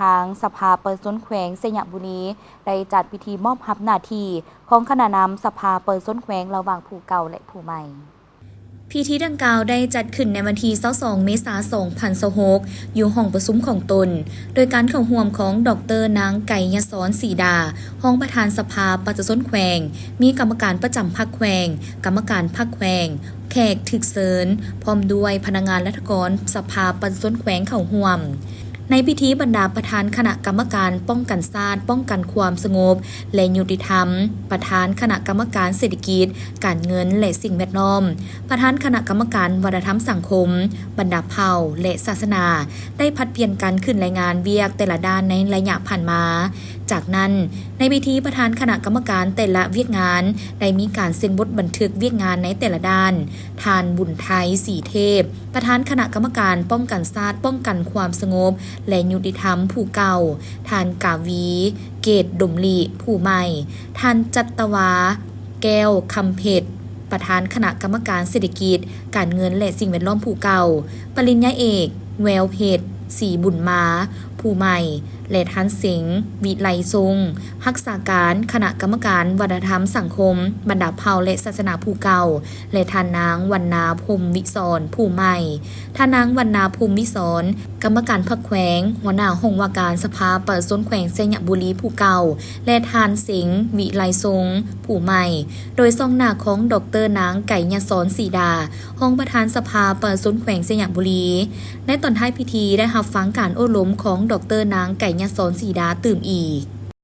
ทางสภาประชาชนแขวงสยามบุรีได้จัดพิธีมอบรับหน้าที่ของคณะนำสภาประชาชนแขวงระหว่างผู้เก่าและผู้ใหม่พิธีดังกล่าวได้จัดขึ้นในวันที่22เมษายน2026อยู่ห้องประชุมของตนโดยการเข้าร่วมของดร.นางไก่ยศรศรีดาห้องประธานสภาประชาชนแขวงมีกรรมการประจำพรรคแขวงกรรมการพรรคแขวงแขกถึกเสริญพร้อมด้วยพนักงานรัฐกรสภาประชาชนแขวงเข้าร่วมในพิธีบรรดาประธานคณะกรรมการป้องกันชาติป้องกันความสงบและยุติธรรมประธานคณะกรรมการเศรษฐกิจการเงินและสิ่งแวดล้อมประธานคณะกรรมการวัฒนธรรมสังคมบรรดาเผ่าและศาสนาได้ผลัดเปลี่ยนกันขึ้นรายงานเวียกแต่ละด้านในระยะผ่านมาจากนั้นในพิธีประธานคณะกรรมการแต่ละเวียกงานได้มีการเซ็นบทบันทึกเวียกงานในแต่ละด้านทานบุญไทยสีเทพประธานคณะกรรมการป้องกันชาติป้องกันความสงบและยุติธรรมผู้เก่าทานกาวีเกตดมลีผู้ใหม่ทานจัตวาแก้วคำเพชรประธานคณะกรรมการเศรษฐกิจการเงินและสิ่งแวดล้อมผู้เก่าปริญญาเอกแววเพชรสีบุญมาผู้ใหม่และท่านสิงห์วิไลทรงรักษาการคณะกรรมการวัฒนธรรมสังคมบรรดาเผ่าและศาสนาผู้เก่าและท่านนางวรรณาพรหมวิศรผู้ใหม่ท่านนางวรรณาพรหมวิศรกรรมการพรรคแขวงหัวหน้าห้องว่าการสภาประชาชนแขวงสยามบุรีผู้เก่าและท่านสิงห์วิไลทรงผู้ใหม่โดยทรงหน้าของดร.นางไก่ยศรศรีดาห้องประธานสภาประชาชนแขวงสยามบุรีในตอนท้ายพิธีได้รับฟังการโอ้ล้มของดร.นางไก่ยศรศรีดาตื่มอีก